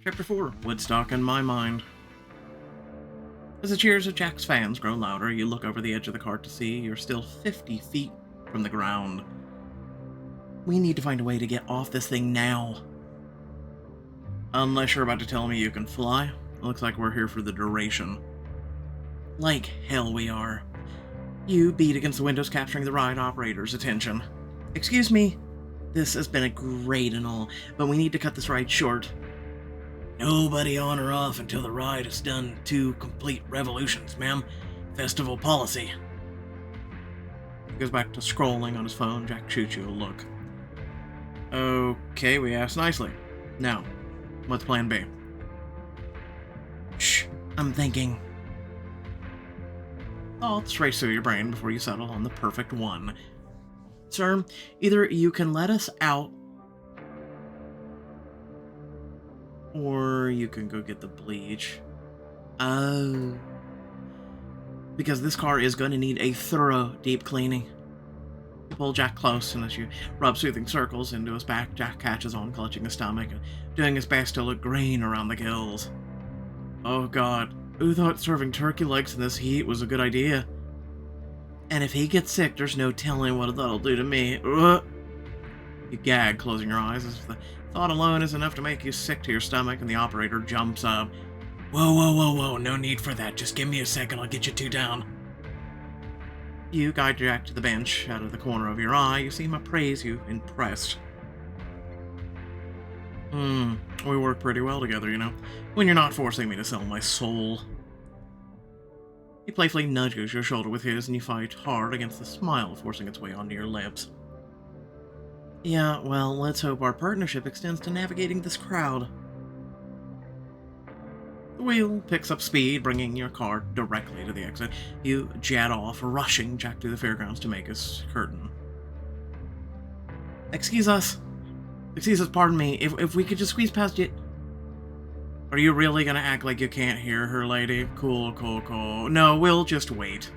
Chapter 4, Woodstock in My Mind. As the cheers of Jack's fans grow louder, you look over the edge of the cart to see you're still 50 feet from the ground. We need to find a way to get off this thing now. Unless you're about to tell me you can fly, it looks like we're here for the duration. Like hell we are. You beat against the windows, capturing the ride operator's attention. Excuse me, this has been a great and all, but we need to cut this ride short. Nobody on or off until the ride has done 2 complete revolutions, ma'am. Festival policy. He goes back to scrolling on his phone. Jack shoots you a look. Okay, we asked nicely. Now, what's plan B? Shh, I'm thinking. Thoughts race through your brain before you settle on the perfect one. Sir, either you can let us out, or you can go get the bleach. Oh. Because this car is going to need a thorough deep cleaning. You pull Jack close, and as you rub soothing circles into his back, Jack catches on, clutching his stomach and doing his best to look green around the gills. Oh god, who thought serving turkey legs in this heat was a good idea? And if he gets sick, there's no telling what that'll do to me. Ugh. You gag, closing your eyes, as if the thought alone is enough to make you sick to your stomach, and the operator jumps up. Whoa, no need for that. Just give me a second, I'll get you 2 down. You guide Jack to the bench. Out of the corner of your eye, you see him appraise you, impressed. We work pretty well together, you know, when you're not forcing me to sell my soul. He playfully nudges your shoulder with his, and you fight hard against the smile forcing its way onto your lips. Yeah, well, let's hope our partnership extends to navigating this crowd. The wheel picks up speed, bringing your car directly to the exit. You jet off, rushing Jack through the fairgrounds to make his curtain. Excuse us, pardon me, if we could just squeeze past you. Are you really gonna act like you can't hear her, lady? Cool. No, we'll just wait.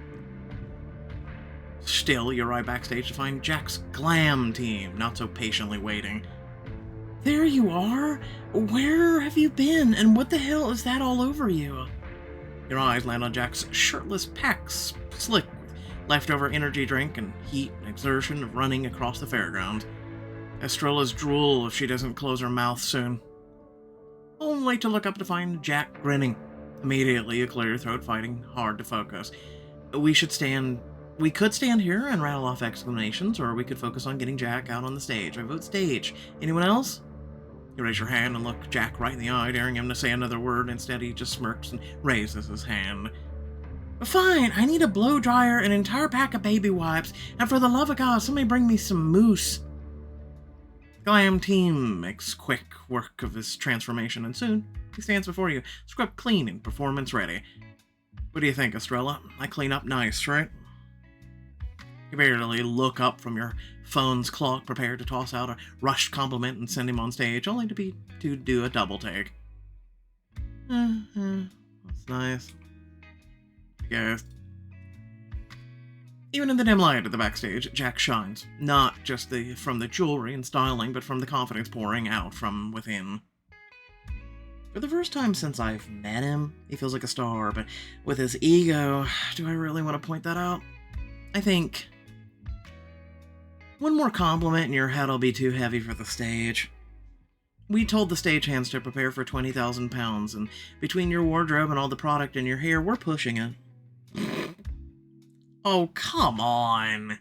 Still, you arrive backstage to find Jack's glam team, not so patiently waiting. There you are! Where have you been, and what the hell is that all over you? Your eyes land on Jack's shirtless pecs, slick with leftover energy drink and heat and exertion of running across the fairground. Estrella's drool if she doesn't close her mouth soon. Only to look up to find Jack grinning. Immediately, you clear your throat, fighting hard to focus. We could stand here and rattle off exclamations, or we could focus on getting Jack out on the stage. I vote stage. Anyone else? You raise your hand and look Jack right in the eye, daring him to say another word. Instead, he just smirks and raises his hand. Fine, I need a blow dryer, an entire pack of baby wipes, and for the love of God, somebody bring me some mousse. Glam team makes quick work of his transformation, and soon he stands before you, scrubbed clean and performance ready. What do you think, Estrella? I clean up nice, right? You barely look up from your phone's clock, prepared to toss out a rushed compliment and send him on stage, only to do a double take. That's nice. Yes. Even in the dim light of the backstage, Jack shines. Not just from the jewelry and styling, but from the confidence pouring out from within. For the first time since I've met him, he feels like a star, but with his ego, do I really want to point that out? I think one more compliment and your head'll be too heavy for the stage. We told the stagehands to prepare for 20,000 pounds, and between your wardrobe and all the product in your hair, we're pushing it. Oh, come on!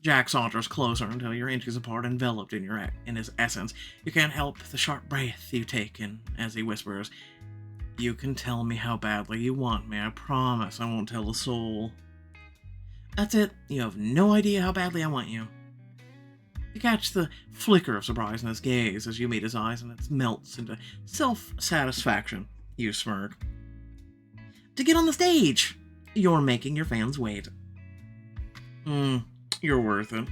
Jack saunters closer until you're inches apart, enveloped in his essence. You can't help the sharp breath you take in as he whispers, "You can tell me how badly you want me. I promise I won't tell a soul." That's it. You have no idea how badly I want you. You catch the flicker of surprise in his gaze as you meet his eyes, and it melts into self-satisfaction. You smirk. To get on the stage! You're making your fans wait. You're worth it.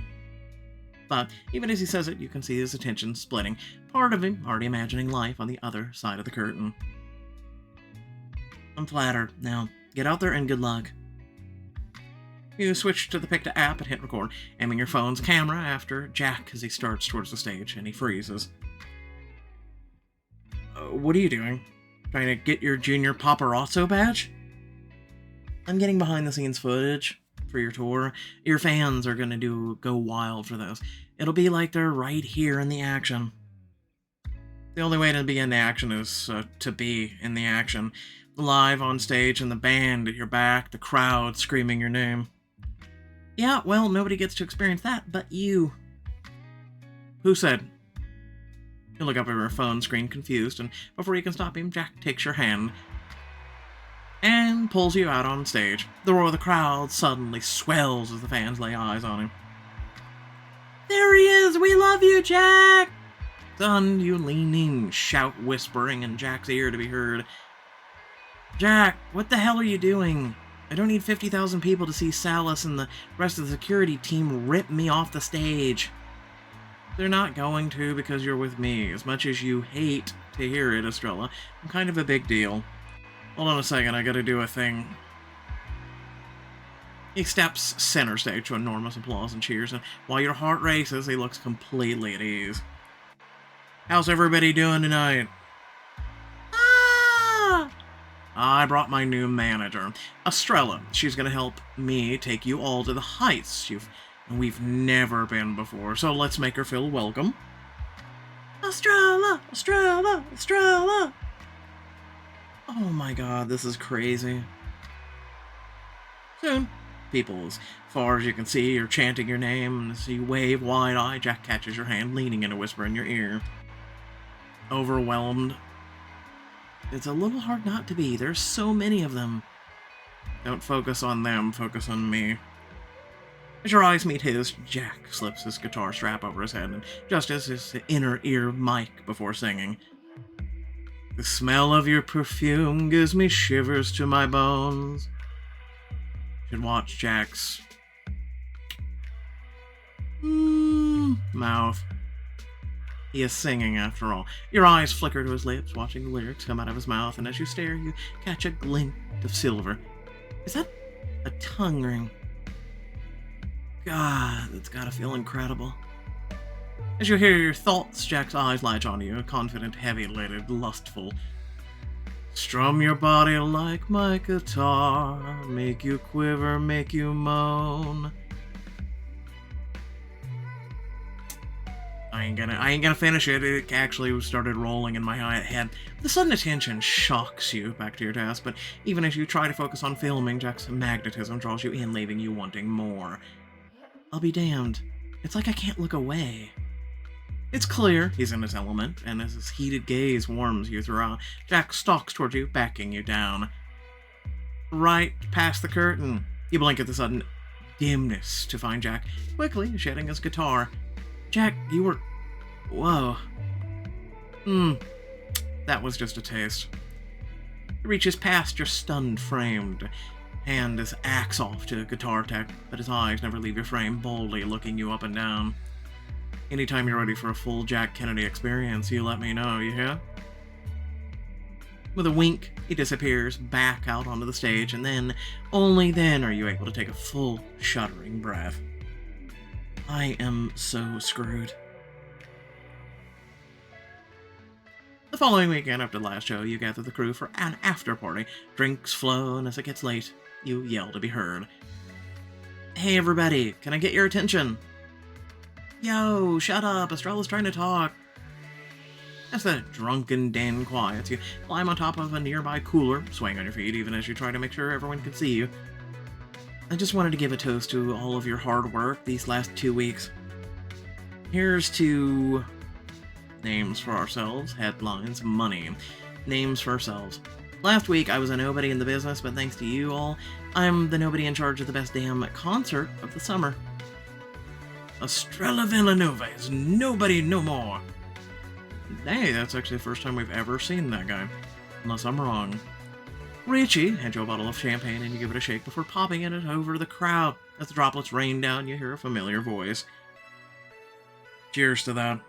But even as he says it, you can see his attention splitting, part of him already imagining life on the other side of the curtain. I'm flattered. Now, get out there and good luck. You switch to the Picta app and hit record, aiming your phone's camera after Jack as he starts towards the stage, and he freezes. What are you doing? Trying to get your junior paparazzo badge? I'm getting behind the scenes footage for your tour. Your fans are gonna go wild for this. It'll be like they're right here in the action. The only way to be in the action is to be in the action. Live on stage and the band at your back, the crowd screaming your name. Yeah, well, nobody gets to experience that but you. Who said? You look up at your phone screen confused, and before you can stop him, Jack takes your hand and pulls you out on stage. The roar of the crowd suddenly swells as the fans lay eyes on him. There he is! We love you, Jack! Stunned, you lean in, shout whispering in Jack's ear to be heard. Jack, what the hell are you doing? I don't need 50,000 people to see Salas and the rest of the security team rip me off the stage. They're not going to because you're with me. As much as you hate to hear it, Estrella, I'm kind of a big deal. Hold on a second, I gotta do a thing. He steps center stage to enormous applause and cheers, and while your heart races, he looks completely at ease. How's everybody doing tonight? Ah! I brought my new manager, Estrella. She's gonna help me take you all to the heights we've never been before, so let's make her feel welcome. Estrella! Estrella! Estrella! Oh my god, this is crazy. Soon, people as far as you can see are chanting your name, and as you wave wide-eyed, Jack catches your hand, leaning in to whisper in your ear. Overwhelmed. It's a little hard not to be. There's so many of them. Don't focus on them, focus on me. As your eyes meet his, Jack slips his guitar strap over his head and adjusts his inner ear mic before singing. The smell of your perfume gives me shivers to my bones. You should watch Jack's mouth. He is singing, after all. Your eyes flicker to his lips, watching the lyrics come out of his mouth, and as you stare, you catch a glint of silver. Is that a tongue ring? God, that's gotta feel incredible. As you hear your thoughts, Jack's eyes latch onto you, confident, heavy-lidded, lustful. Strum your body like my guitar, make you quiver, make you moan. I ain't gonna finish it. It actually started rolling in my head. The sudden attention shocks you back to your task, but even as you try to focus on filming, Jack's magnetism draws you in, leaving you wanting more. I'll be damned. It's like I can't look away. It's clear he's in his element, and as his heated gaze warms you throughout, Jack stalks towards you, backing you down. Right past the curtain. You blink at the sudden dimness to find Jack quickly shedding his guitar. Jack, you were... Whoa. That was just a taste. He reaches past your stunned frame to hand his axe off to guitar tech, but his eyes never leave your frame, boldly looking you up and down. Anytime you're ready for a full Jack Kennedy experience, you let me know, you hear? With a wink, he disappears back out onto the stage, and then, only then, are you able to take a full, shuddering breath. I am so screwed. The following weekend after the last show, you gather the crew for an after-party. Drinks flow, and as it gets late, you yell to be heard. Hey everybody, can I get your attention? Yo, shut up, Estrella's trying to talk. As the drunken den quiets, you climb on top of a nearby cooler, swaying on your feet even as you try to make sure everyone can see you. I just wanted to give a toast to all of your hard work these last 2 weeks. Here's to... names for ourselves, headlines, money. Names for ourselves. Last week, I was a nobody in the business, but thanks to you all, I'm the nobody in charge of the best damn concert of the summer. Estrella Villanova is nobody no more. Hey, that's actually the first time we've ever seen that guy. Unless I'm wrong. Richie hands you a bottle of champagne and you give it a shake before popping it over the crowd. As the droplets rain down, you hear a familiar voice. Cheers to that.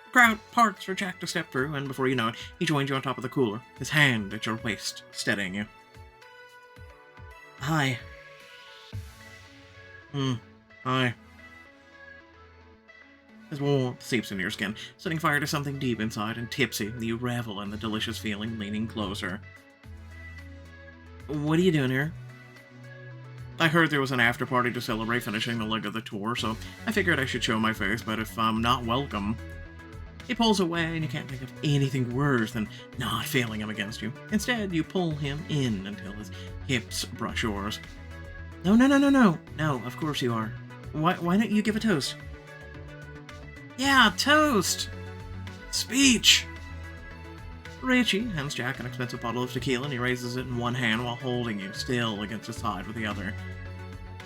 The crowd parts for Jack to step through, and before you know it, he joins you on top of the cooler, his hand at your waist, steadying you. Hi. Hi. His warmth seeps into your skin, setting fire to something deep inside, and tipsy, you revel in the delicious feeling, leaning closer. What are you doing here? I heard there was an after party to celebrate finishing the leg of the tour, so I figured I should show my face, but if I'm not welcome... He pulls away, and you can't think of anything worse than not feeling him against you. Instead, you pull him in until his hips brush yours. No. No, of course you are. Why don't you give a toast? Yeah, toast! Speech! Richie hands Jack an expensive bottle of tequila, and he raises it in one hand while holding you still against his side with the other.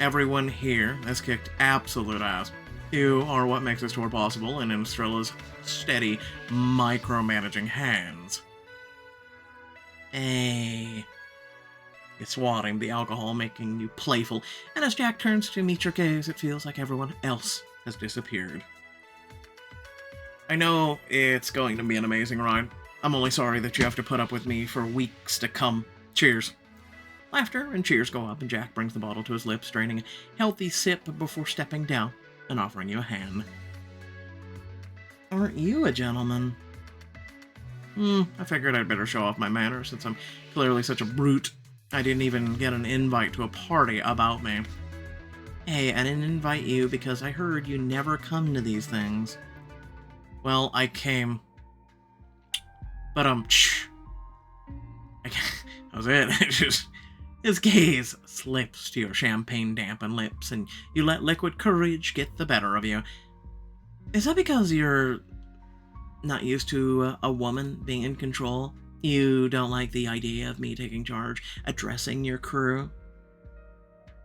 Everyone here has kicked absolute ass. You are what makes this tour possible, and in Estrella's steady, micromanaging hands. Hey. You're swatting the alcohol, making you playful, and as Jack turns to meet your gaze, it feels like everyone else has disappeared. I know it's going to be an amazing ride. I'm only sorry that you have to put up with me for weeks to come. Cheers. Laughter and cheers go up, and Jack brings the bottle to his lips, draining a healthy sip before stepping down and offering you a hand. Aren't you a gentleman? I figured I'd better show off my manners, since I'm clearly such a brute. I didn't even get an invite to a party about me. Hey, I didn't invite you because I heard you never come to these things. Well, I came. But, that was it. His gaze slips to your champagne-dampened lips, and you let liquid courage get the better of you. Is that because you're not used to a woman being in control? You don't like the idea of me taking charge, addressing your crew?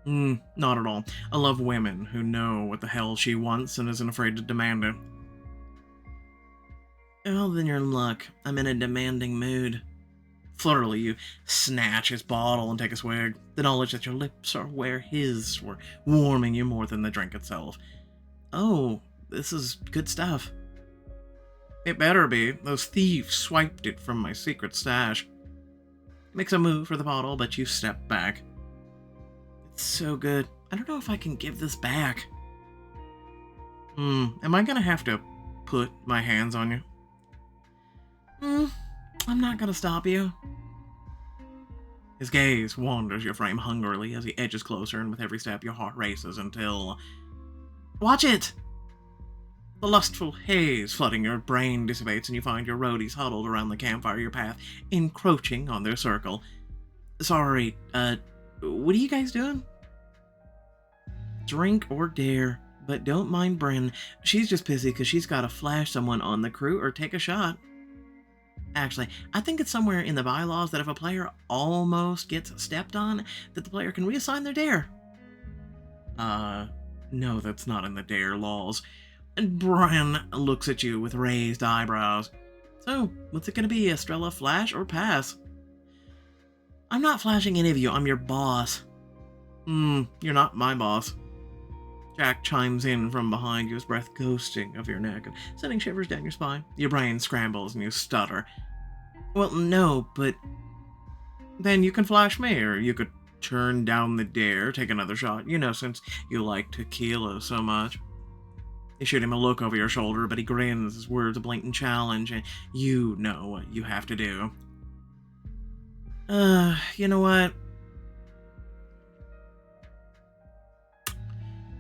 Not at all. I love women who know what the hell she wants and isn't afraid to demand it. Well, then you're in luck. I'm in a demanding mood. Flirtily, you snatch his bottle and take a swig. The knowledge that your lips are where his were warming you more than the drink itself. Oh, this is good stuff. It better be. Those thieves swiped it from my secret stash. Makes a move for the bottle, but you step back. It's so good. I don't know if I can give this back. Am I gonna have to put my hands on you? I'm not gonna stop you. His gaze wanders your frame hungrily as he edges closer, and with every step your heart races until... Watch it! The lustful haze flooding your brain dissipates, and you find your roadies huddled around the campfire, your path encroaching on their circle. Sorry, what are you guys doing? Drink or dare, but don't mind Bryn. She's just pissy because she's got to flash someone on the crew or take a shot. Actually, I think it's somewhere in the bylaws that if a player almost gets stepped on, that the player can reassign their dare. No, that's not in the dare laws. And Brian looks at you with raised eyebrows. So, what's it gonna be, Estrella, flash or pass? I'm not flashing any of you, I'm your boss. You're not my boss. Jack chimes in from behind you, his breath ghosting of your neck and sending shivers down your spine. Your brain scrambles and you stutter. Well, no, but... Then you can flash me, or you could turn down the dare, take another shot, since you like tequila so much. You shoot him a look over your shoulder, but he grins, his words a blatant challenge, and you know what you have to do. You know what?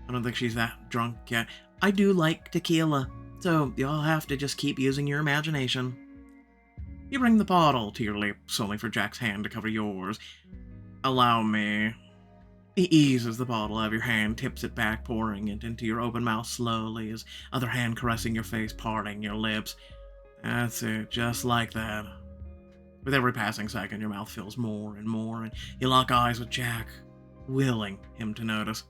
I don't think she's that drunk yet. I do like tequila, so you'll have to just keep using your imagination. You bring the bottle to your lips, only for Jack's hand to cover yours. Allow me. He eases the bottle out of your hand, tips it back, pouring it into your open mouth slowly, his other hand caressing your face, parting your lips. That's it, just like that. With every passing second, your mouth fills more and more, and you lock eyes with Jack, willing him to notice.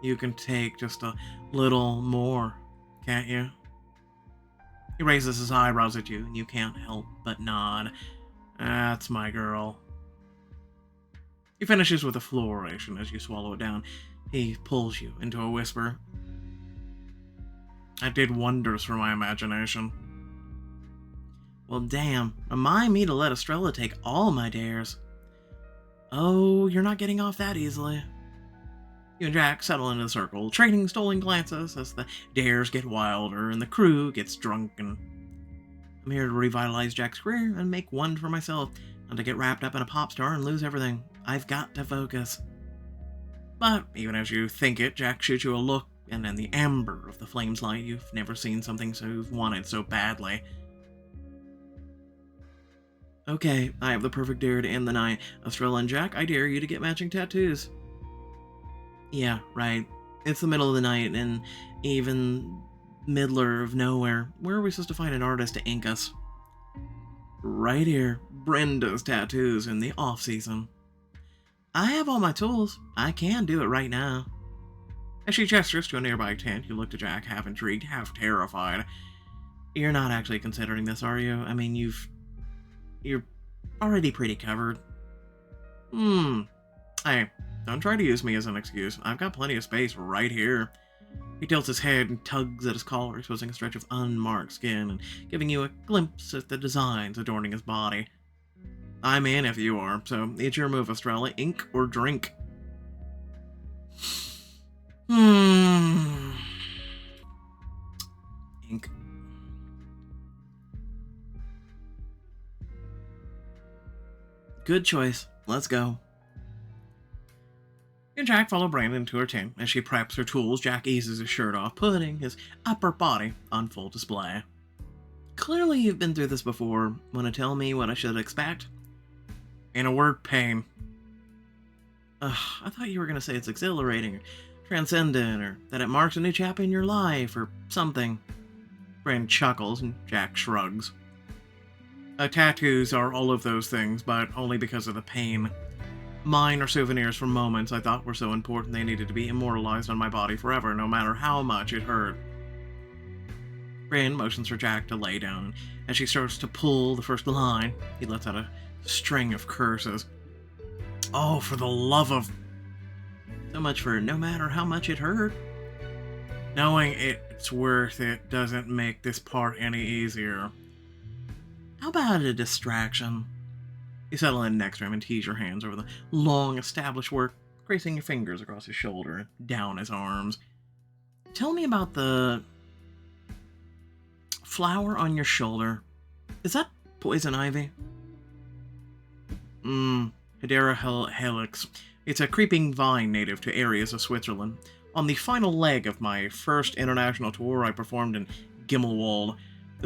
You can take just a little more, can't you? He raises his eyebrows at you, and you can't help but nod. That's my girl. He finishes with a floration as you swallow it down. He pulls you into a whisper. That did wonders for my imagination. Well, damn. Remind me to let Estrella take all my dares. Oh, you're not getting off that easily. You and Jack settle into the circle, trading stolen glances as the dares get wilder and the crew gets drunken. I'm here to revitalize Jack's career and make one for myself, not to get wrapped up in a pop star and lose everything. I've got to focus. But even as you think it, Jack shoots you a look, and in the amber of the flames light, you've never seen something so you've wanted so badly. Okay, I have the perfect dare to end the night. Estrella and Jack, I dare you to get matching tattoos. Yeah, right. It's the middle of the night, and even middler of nowhere. Where are we supposed to find an artist to ink us? Right here. Brenda's tattoos in the off-season. I have all my tools. I can do it right now. As she gestures to a nearby tent, you look to Jack, half intrigued, half terrified. You're not actually considering this, are you? I mean, you're already pretty covered. Hey, don't try to use me as an excuse. I've got plenty of space right here. He tilts his head and tugs at his collar, exposing a stretch of unmarked skin and giving you a glimpse at the designs adorning his body. I'm in if you are, so it's your move, Estrella. Ink or drink? Ink. Good choice. Let's go. And Jack follows Brandon to her tent. As she preps her tools, Jack eases his shirt off, putting his upper body on full display. Clearly you've been through this before. Want to tell me what I should expect? In a word, pain. I thought you were going to say it's exhilarating, or transcendent, or that it marks a new chapter in your life, or something. Brandon chuckles, and Jack shrugs. Tattoos are all of those things, but only because of the pain. Mine are souvenirs from moments I thought were so important they needed to be immortalized on my body forever, no matter how much it hurt. Brandon motions for Jack to lay down, and as she starts to pull the first line, he lets out a string of curses. Oh, for the love of... So much for no matter how much it hurt. Knowing it's worth it doesn't make this part any easier. How about a distraction? You settle in next to him and tease your hands over the long established work, tracing your fingers across his shoulder and down his arms. Tell me about the flower on your shoulder. Is that poison ivy? Hedera helix. It's a creeping vine native to areas of Switzerland. On the final leg of my first international tour, I performed in Gimmelwald.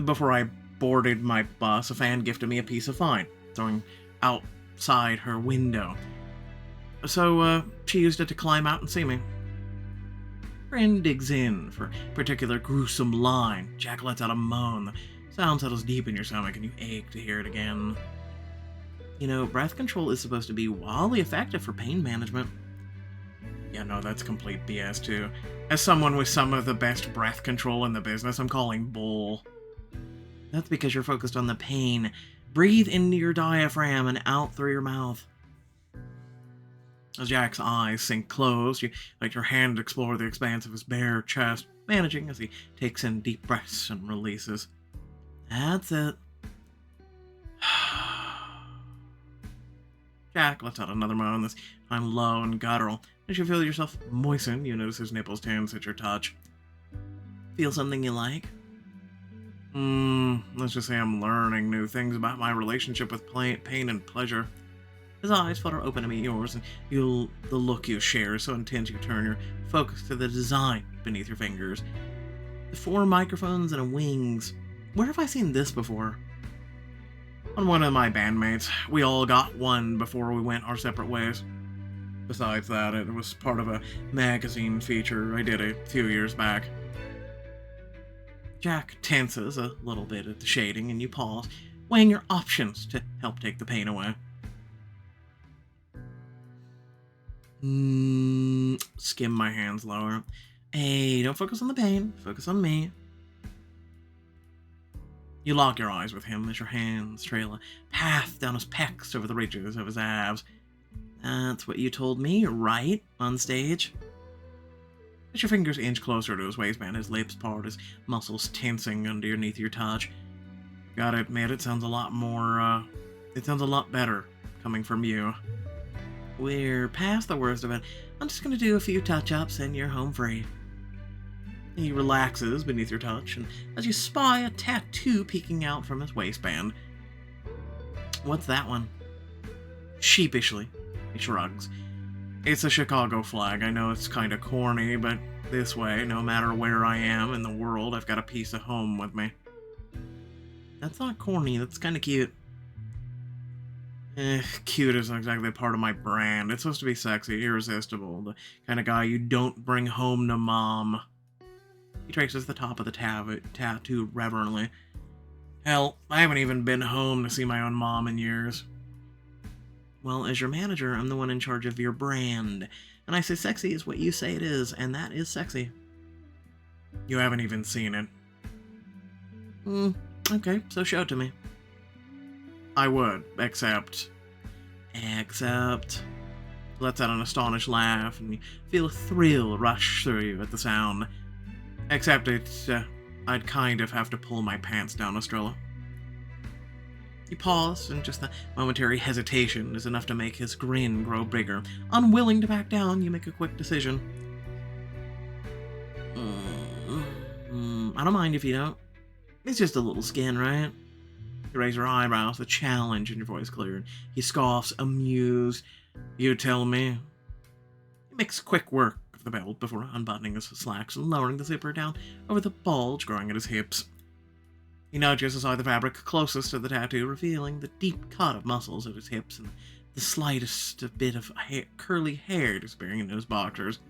Before I boarded my bus, a fan gifted me a piece of vine, throwing outside her window. So, she used it to climb out and see me. Bryn digs in for a particular gruesome line. Jack lets out a moan. The sound settles deep in your stomach and you ache to hear it again. You know, breath control is supposed to be wildly effective for pain management. Yeah, no, that's complete BS too. As someone with some of the best breath control in the business, I'm calling bull. That's because you're focused on the pain. Breathe into your diaphragm and out through your mouth. As Jack's eyes sink closed, you let your hand explore the expanse of his bare chest, managing as he takes in deep breaths and releases. That's it. Jack lets out another moan, this time low and guttural. As you feel yourself moisten, you notice his nipples tense at your touch. Feel something you like? Let's just say I'm learning new things about my relationship with pain and pleasure. His eyes flutter open to meet yours, and the look you share is so intense you turn your focus to the design beneath your fingers. The 4 microphones and a wings. Where have I seen this before? On one of my bandmates. We all got one before we went our separate ways. Besides that, it was part of a magazine feature I did a few years back. Jack tenses a little bit at the shading, and you pause, weighing your options to help take the pain away. Skim my hands lower. Hey, don't focus on the pain. Focus on me. You lock your eyes with him as your hands trail a path down his pecs over the ridges of his abs. That's what you told me, right? On stage? As your fingers inch closer to his waistband, his lips part, his muscles tensing underneath your touch. Gotta admit, it sounds a lot better coming from you. We're past the worst of it. I'm just gonna do a few touch-ups and you're home free. He relaxes beneath your touch, and as you spy a tattoo peeking out from his waistband. What's that one? Sheepishly, he shrugs. It's a Chicago flag. I know it's kind of corny, but this way, no matter where I am in the world, I've got a piece of home with me. That's not corny, that's kind of cute. Cute isn't exactly part of my brand. It's supposed to be sexy, irresistible, the kind of guy you don't bring home to mom. He traces the top of the tattoo reverently. Hell, I haven't even been home to see my own mom in years. Well, as your manager, I'm the one in charge of your brand. And I say sexy is what you say it is, and that is sexy. You haven't even seen it. Okay, so show it to me. I would, except... Lets out an astonished laugh, and you feel a thrill rush through you at the sound. Except I'd kind of have to pull my pants down, Estrella. You pause, and just the momentary hesitation is enough to make his grin grow bigger. Unwilling to back down, you make a quick decision. I don't mind if you don't. It's just a little skin, right? You raise your eyebrows, the challenge in your voice cleared. He scoffs, amused. You tell me. He makes quick work of the belt before unbuttoning his slacks and lowering the zipper down over the bulge growing at his hips. He nudges aside the fabric closest to the tattoo, revealing the deep cut of muscles at his hips and the slightest bit of curly hair disappearing into his boxers.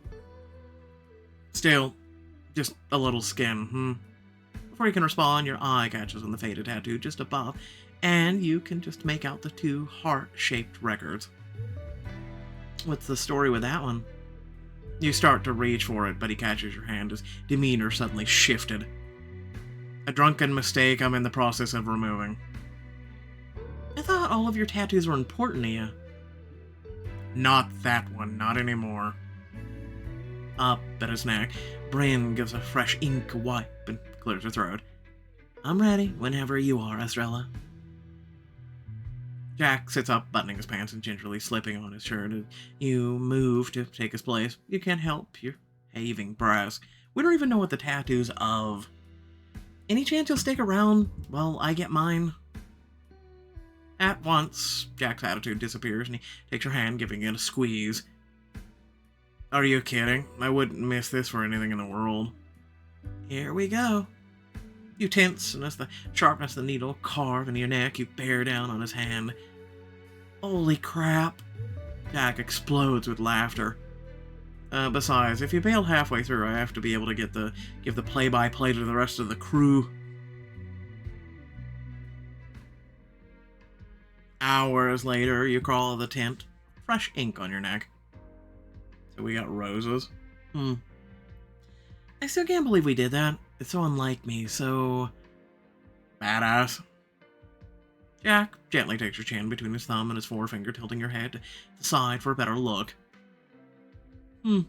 Still, just a little skin, Before you can respond, your eye catches on the faded tattoo just above, and you can just make out the two heart-shaped records. What's the story with that one? You start to reach for it, but he catches your hand, his demeanor suddenly shifted. A drunken mistake I'm in the process of removing. I thought all of your tattoos were important to you. Not that one, not anymore. Up at his neck, Bryn gives a fresh ink wipe and clears her throat. I'm ready whenever you are, Estrella. Jack sits up, buttoning his pants and gingerly slipping on his shirt. You move to take his place. You can't help your having breast. We don't even know what the tattoo's of. Any chance you'll stick around while I get mine? At once, Jack's attitude disappears and he takes your hand, giving it a squeeze. Are you kidding? I wouldn't miss this for anything in the world. Here we go. You tense, and as the sharpness of the needle carve into your neck, you bear down on his hand. Holy crap. Jack explodes with laughter. Besides, if you bail halfway through, I have to be able to give the play-by-play to the rest of the crew. Hours later, you crawl out of the tent, fresh ink on your neck. So we got roses. I still can't believe we did that. It's so unlike me, so... badass. Jack gently takes your chin between his thumb and his forefinger, tilting your head to the side for a better look. Yeah,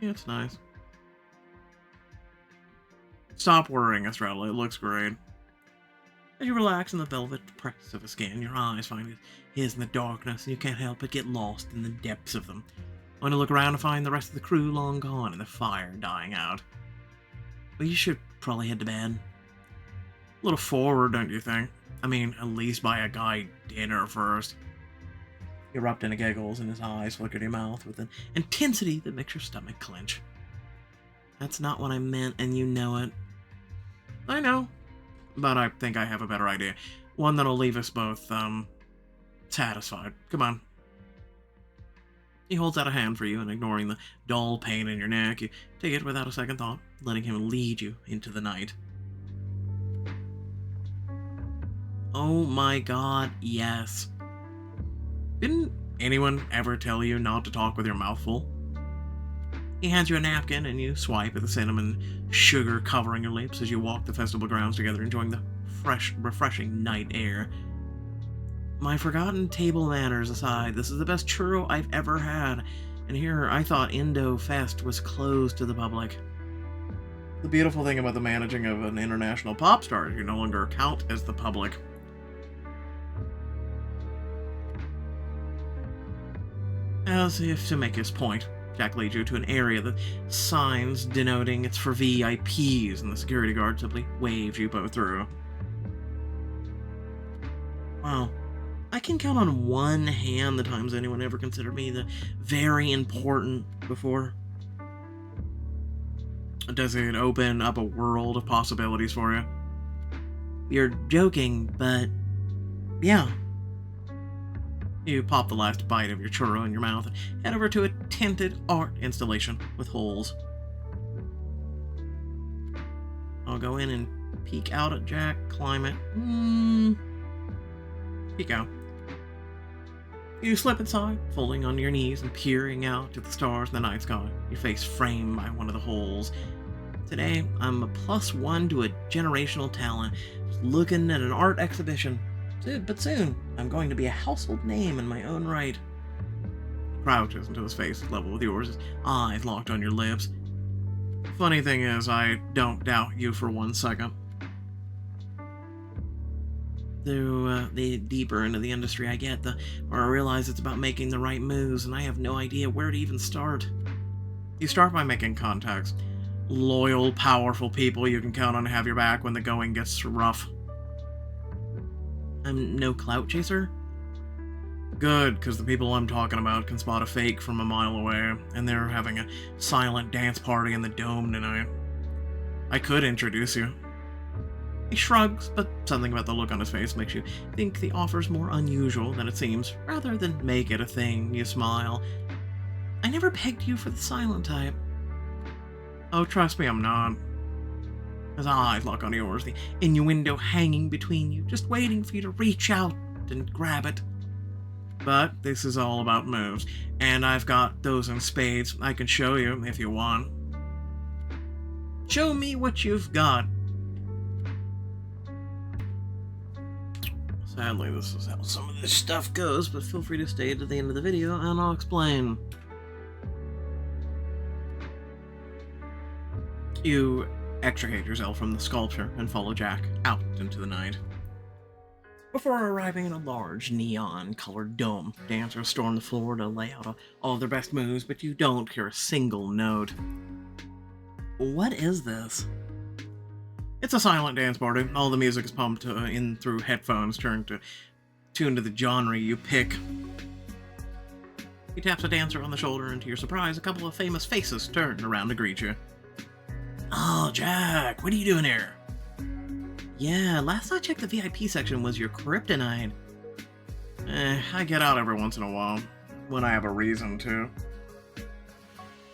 it's nice. Stop worrying, Estrella. It looks great. As you relax in the velvet press of his skin, your eyes find his in the darkness, and you can't help but get lost in the depths of them. When you look around to find the rest of the crew long gone and the fire dying out. Well, you should probably head to bed. A little forward, don't you think? I mean, at least buy a guy dinner first. He erupted into giggles, and his eyes flickered your mouth with an intensity that makes your stomach clench. That's not what I meant, and you know it. I know, but I think I have a better idea. One that'll leave us both, satisfied. Come on. He holds out a hand for you, and ignoring the dull pain in your neck, you take it without a second thought, letting him lead you into the night. Oh my god, yes. Didn't anyone ever tell you not to talk with your mouth full? He hands you a napkin, and you swipe at the cinnamon sugar covering your lips as you walk the festival grounds together, enjoying the fresh, refreshing night air. My forgotten table manners aside, this is the best churro I've ever had, and here I thought Indo Fest was closed to the public. The beautiful thing about the managing of an international pop star is you no longer count as the public. As if to make his point, Jack leads you to an area that signs denoting it's for VIPs, and the security guard simply waves you both through. Wow. I can count on one hand the times anyone ever considered me the very important before. Does it open up a world of possibilities for you? You're joking, but yeah. You pop the last bite of your churro in your mouth and head over to a tinted art installation with holes. I'll go in and peek out at Jack, climb it. Peek out. You slip inside, falling on your knees and peering out at the stars in the night sky, your face framed by one of the holes. Today, I'm a +1 to a generational talent, just looking at an art exhibition. But soon, I'm going to be a household name in my own right. He crouches until his face is level with yours, his eyes locked on your lips. Funny thing is, I don't doubt you for 1 second. The deeper into the industry I get, the more I realize it's about making the right moves, and I have no idea where to even start. You start by making contacts. Loyal, powerful people you can count on to have your back when the going gets rough. I'm no clout chaser? Good, because the people I'm talking about can spot a fake from a mile away, and they're having a silent dance party in the Dome tonight. I could introduce you. He shrugs, but something about the look on his face makes you think the offer's more unusual than it seems. Rather than make it a thing, you smile. I never pegged you for the silent type. Oh, trust me, I'm not. His eyes lock on yours, the innuendo hanging between you, just waiting for you to reach out and grab it. But this is all about moves, and I've got those in spades I can show you if you want. Show me what you've got. Sadly, this is how some of this stuff goes, but feel free to stay to the end of the video and I'll explain. You extricate yourself from the sculpture and follow Jack out into the night. Before arriving at a large neon-colored dome, dancers storm the floor to lay out all of their best moves, but you don't hear a single note. What is this? It's a silent dance party. All the music is pumped in through headphones tuned to the genre you pick. He taps a dancer on the shoulder, and to your surprise, a couple of famous faces turn around to greet you. Oh, Jack, what are you doing here? Yeah, last I checked the VIP section was your kryptonite. I get out every once in a while, when I have a reason to.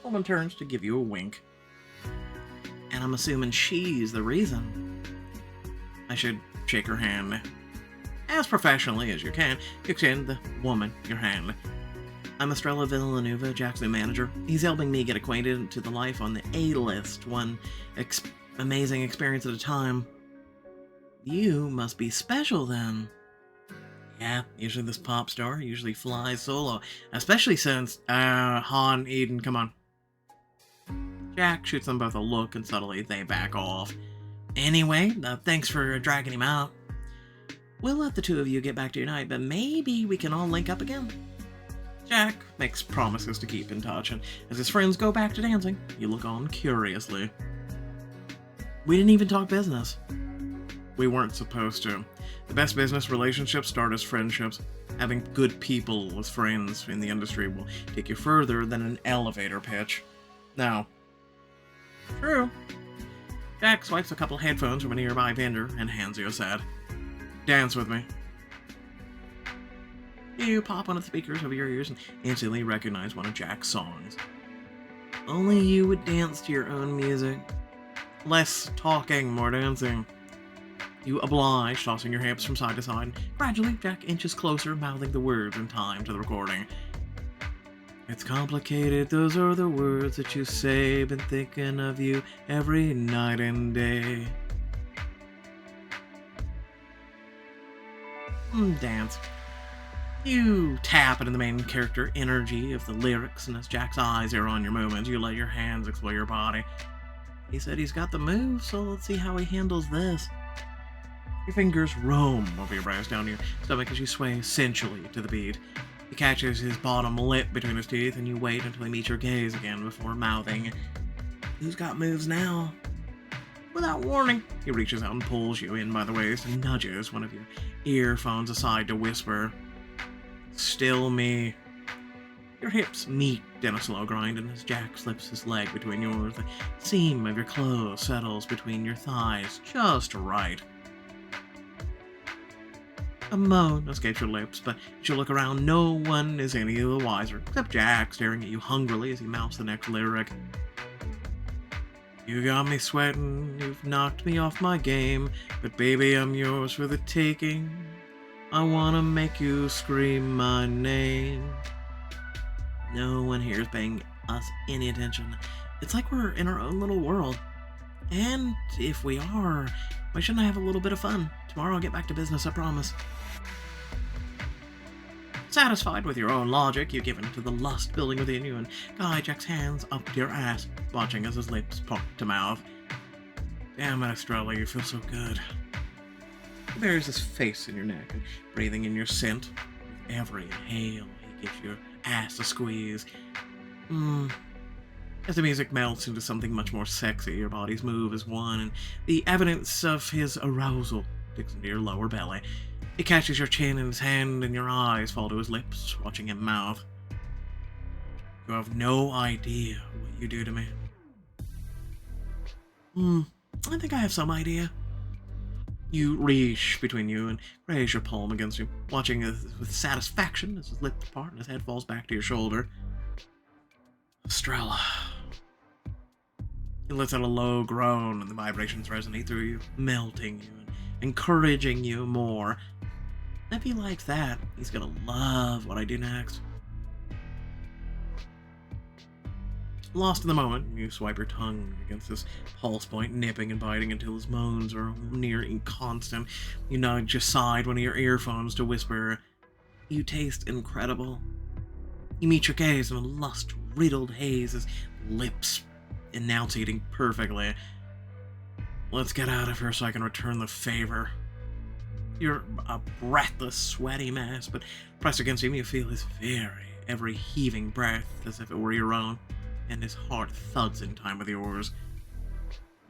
Woman turns to give you a wink. And I'm assuming she's the reason. I should shake her hand. As professionally as you can, you extend the woman your hand. I'm Estrella Villanueva, Jack's new manager. He's helping me get acquainted to the life on the A-list, one amazing experience at a time. You must be special then. Yeah, usually this pop star usually flies solo, especially since, Han, Eden, come on. Jack shoots them both a look, and subtly they back off. Anyway, thanks for dragging him out. We'll let the two of you get back to your night, but maybe we can all link up again. Jack makes promises to keep in touch, and as his friends go back to dancing, you look on curiously. We didn't even talk business. We weren't supposed to. The best business relationships start as friendships. Having good people as friends in the industry will take you further than an elevator pitch. Now, true. Jack swipes a couple headphones from a nearby vendor and hands you a set. Dance with me. You pop one of the speakers over your ears and instantly recognize one of Jack's songs. Only you would dance to your own music. Less talking, more dancing. You oblige, tossing your hips from side to side. Gradually, Jack inches closer, mouthing the words in time to the recording. It's complicated, those are the words that you say. Been thinking of you every night and day. Dance. You tap into the main character energy of the lyrics, and as Jack's eyes are on your movements, you let your hands explore your body. He said he's got the moves, so let's see how he handles this. Your fingers roam over your brows down your stomach as you sway sensually to the beat. He catches his bottom lip between his teeth, and you wait until he meets your gaze again before mouthing, "Who's got moves now?" Without warning, he reaches out and pulls you in by the waist and nudges one of your earphones aside to whisper, "Still me." Your hips meet in a slow grind, and as Jack slips his leg between yours, the seam of your clothes settles between your thighs just right. A moan escapes your lips, but as you look around, no one is any the wiser, except Jack, staring at you hungrily as he mouths the next lyric. "You got me sweating, you've knocked me off my game, but baby, I'm yours for the taking. I wanna make you scream my name." No one here is paying us any attention. It's like we're in our own little world. And if we are, why shouldn't I have a little bit of fun? Tomorrow I'll get back to business, I promise. Satisfied with your own logic, you give in to the lust building within you and guide Jack's hands up to your ass, watching as his lips pop to mouth. "Damn it, Estrella, you feel so good." He buries his face in your neck and breathing in your scent. With every inhale, he gives your ass a squeeze. As the music melts into something much more sexy, your bodies move as one, and the evidence of his arousal digs into your lower belly. He catches your chin in his hand, and your eyes fall to his lips, watching him mouth. "You have no idea what you do to me." I think I have some idea." You reach between you and raise your palm against him, watching with satisfaction as his lips part and his head falls back to your shoulder. "Estrella." He lets out a low groan, and the vibrations resonate through you, melting you and encouraging you more. If he likes that, he's gonna love what I do next. Lost in the moment, you swipe your tongue against his pulse point, nipping and biting until his moans are near inconstant. You nudge aside one of your earphones to whisper, "You taste incredible." You meet your gaze in a lust-riddled haze, his lips enunciating perfectly. "Let's get out of here so I can return the favor." You're a breathless, sweaty mess, but pressed against him, you feel his every heaving breath as if it were your own, and his heart thuds in time with yours.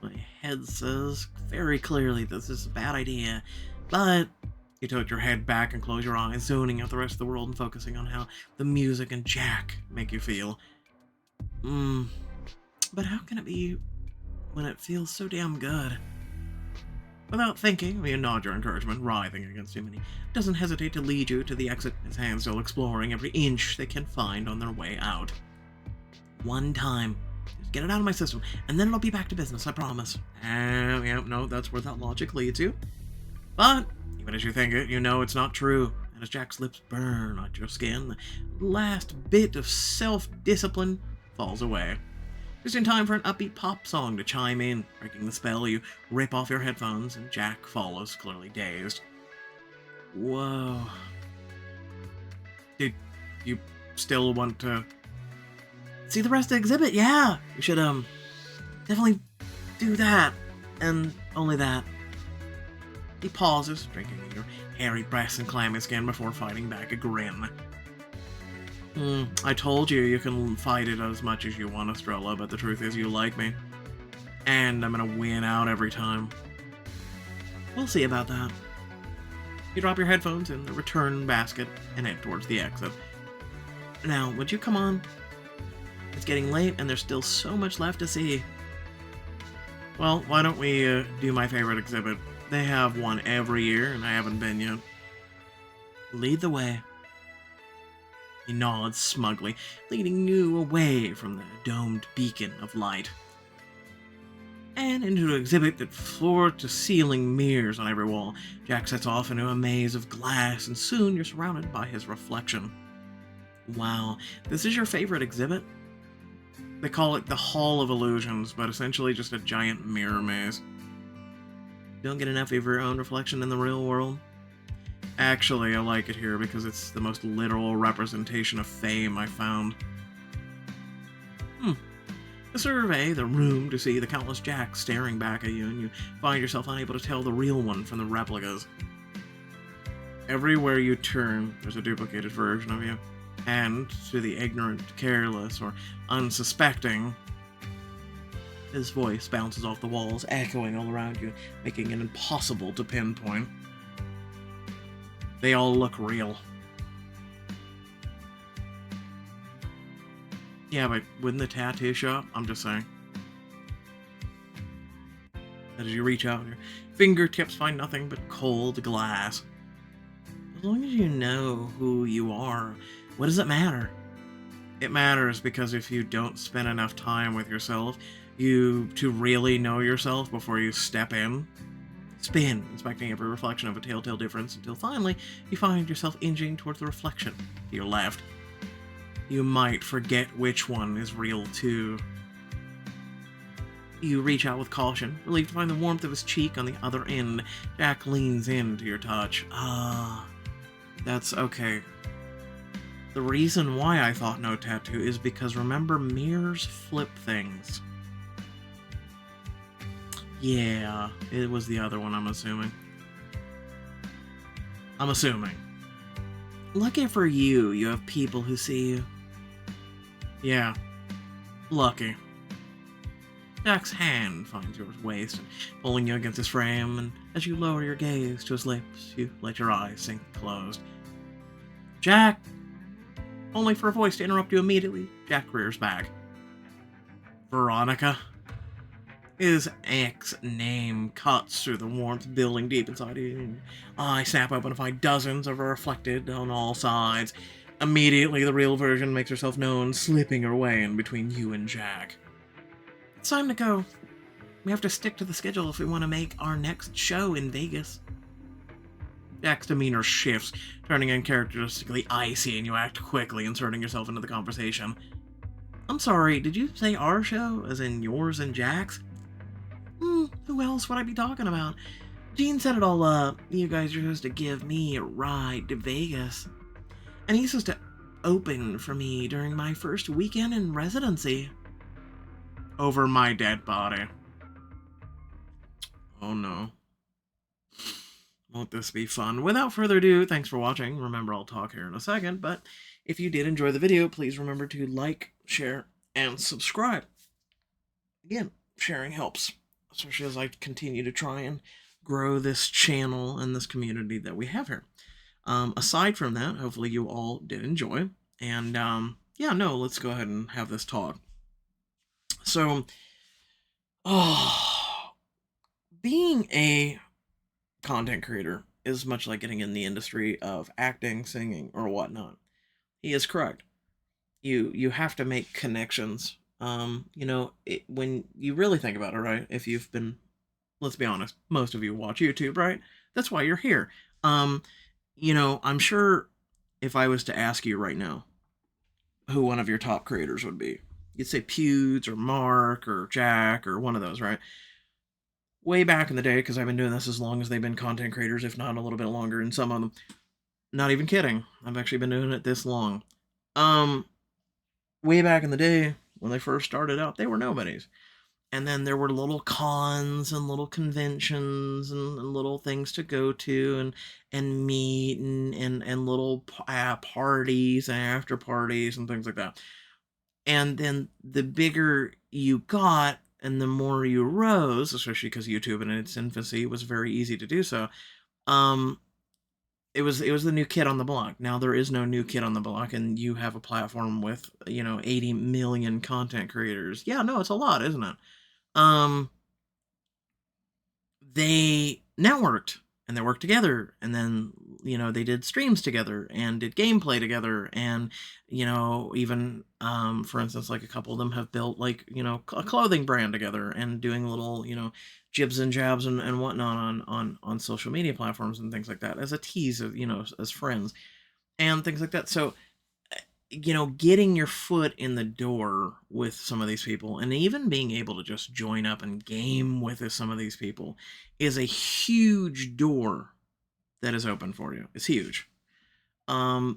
My head says very clearly this is a bad idea, but you tilt your head back and close your eyes, zoning out the rest of the world and focusing on how the music and Jack make you feel. But how can it be when it feels so damn good? Without thinking, you nod your encouragement, writhing against him, and he doesn't hesitate to lead you to the exit, his hands still exploring every inch they can find on their way out. "One time. Just get it out of my system, and then it'll be back to business, I promise." No, that's where that logic leads you. But, even as you think it, you know it's not true, and as Jack's lips burn at your skin, the last bit of self-discipline falls away. Just in time for an upbeat pop song to chime in. Breaking the spell, you rip off your headphones, and Jack follows, clearly dazed. "Whoa. Did you still want to see the rest of the exhibit?" "Yeah, you should, definitely do that, and only that." He pauses, drinking in your hairy breasts and clammy skin before fighting back a grin. "I told you you can fight it as much as you want, Estrella, but the truth is you like me. And I'm gonna win out every time." "We'll see about that." You drop your headphones in the return basket and head towards the exit. "Now, would you come on? It's getting late and there's still so much left to see." "Well, why don't we do my favorite exhibit? They have one every year and I haven't been yet." "Lead the way." He nods smugly, leading you away from the domed beacon of light, and into an exhibit that floor-to-ceiling mirrors on every wall. Jack sets off into a maze of glass, and soon you're surrounded by his reflection. Wow, this is your favorite exhibit? They call it the Hall of Illusions, but essentially just a giant mirror maze. Don't get enough of your own reflection in the real world? Actually, I like it here because it's the most literal representation of fame I found. You survey the room to see the countless Jacks staring back at you, and you find yourself unable to tell the real one from the replicas. Everywhere you turn, there's a duplicated version of you. And to the ignorant, careless, or unsuspecting, his voice bounces off the walls, echoing all around you, making it impossible to pinpoint. They all look real. Yeah, but wouldn't the tattoo shop? I'm just saying. As you reach out, your fingertips find nothing but cold glass. As long as you know who you are, what does it matter? It matters because if you don't spend enough time with yourself, to really know yourself before you step in, spin, inspecting every reflection of a telltale difference until finally you find yourself inching towards the reflection to your left. You might forget which one is real too. You reach out with caution, relieved to find the warmth of his cheek on the other end. Jack leans into your touch. That's okay. The reason why I thought no tattoo is because remember mirrors flip things. Yeah, it was the other one, I'm assuming. Lucky for you, you have people who see you. Yeah, lucky. Jack's hand finds your waist, pulling you against his frame, and as you lower your gaze to his lips, you let your eyes sink closed. Jack! Only for a voice to interrupt you immediately, Jack rears back. Veronica? His ex-name cuts through the warmth building deep inside you. Eyes snap open to find dozens of her reflected on all sides. Immediately, the real version makes herself known, slipping her way in between you and Jack. It's time to go. We have to stick to the schedule if we want to make our next show in Vegas. Jack's demeanor shifts, turning uncharacteristically icy, and you act quickly, inserting yourself into the conversation. I'm sorry, did you say our show, as in yours and Jack's? Who else would I be talking about? Gene set it all up. You guys are supposed to give me a ride to Vegas. And he's supposed to open for me during my first weekend in residency. Over my dead body. Oh no. Won't this be fun? Without further ado, thanks for watching. Remember, I'll talk here in a second, but if you did enjoy the video, please remember to like, share, and subscribe. Again, sharing helps, especially as I continue to try and grow this channel and this community that we have here. Aside from that, hopefully you all did enjoy. And yeah, no, let's go ahead and have this talk. So, being a content creator is much like getting in the industry of acting, singing, or whatnot. He is correct. You have to make connections. When you really think about it, right? If you've been, let's be honest, most of you watch YouTube, right? That's why you're here. I'm sure if I was to ask you right now who one of your top creators would be, you'd say Pewds or Mark or Jack or one of those, right? Way back in the day, because I've been doing this as long as they've been content creators, if not a little bit longer, and some of them. Not even kidding. I've actually been doing it this long. Way back in the day, when they first started out, they were nobodies. And then there were little cons and little conventions and little things to go to and meet and little parties and after parties and things like that. And then the bigger you got and the more you rose, especially because YouTube in its infancy was very easy to do so, it was the new kid on the block. Now there is no new kid on the block, and you have a platform with 80 million content creators. Yeah, no, it's a lot, isn't it? They networked and they worked together, and then they did streams together and did gameplay together, and even for instance, like a couple of them have built like a clothing brand together and doing little jibs and jabs and whatnot on social media platforms and things like that as a tease of as friends and things like that. So getting your foot in the door with some of these people and even being able to just join up and game with some of these people is a huge door that is open for you. It's huge. But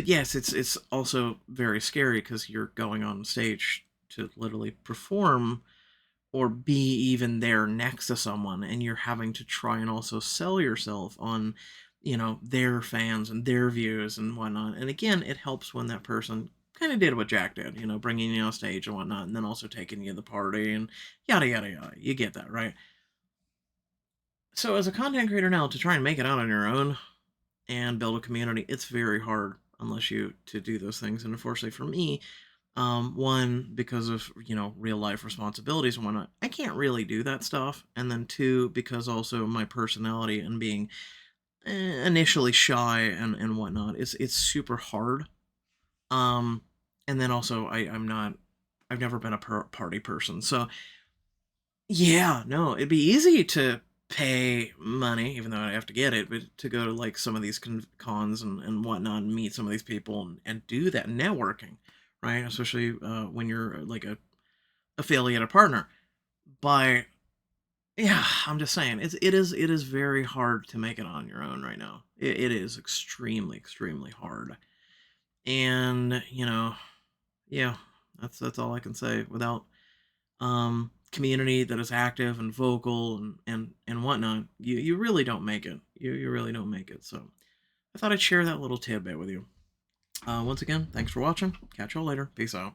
yes, it's also very scary because you're going on stage to literally perform or be even there next to someone, and you're having to try and also sell yourself on their fans and their views and whatnot. And again, it helps when that person kind of did what Jack did, bringing you on stage and whatnot, and then also taking you to the party and yada, yada, yada. You get that, right? So, as a content creator now, to try and make it out on your own and build a community, it's very hard unless you to do those things. And unfortunately for me, one, because of real life responsibilities and whatnot, I can't really do that stuff. And then two, because also my personality and being initially shy and whatnot, it's super hard. Um, and then also I've never been a party person, so yeah, no, it'd be easy to pay money, even though I have to get it, but to go to like some of these cons and whatnot and meet some of these people and do that networking, right? Especially when you're like a affiliated partner. But yeah, I'm just saying it is very hard to make it on your own right now. It is extremely extremely hard, and yeah, that's all I can say without community that is active and vocal and whatnot. You really don't make it. You really don't make it. So I thought I'd share that little tidbit with you. Once again, thanks for watching. Catch y'all later. Peace out.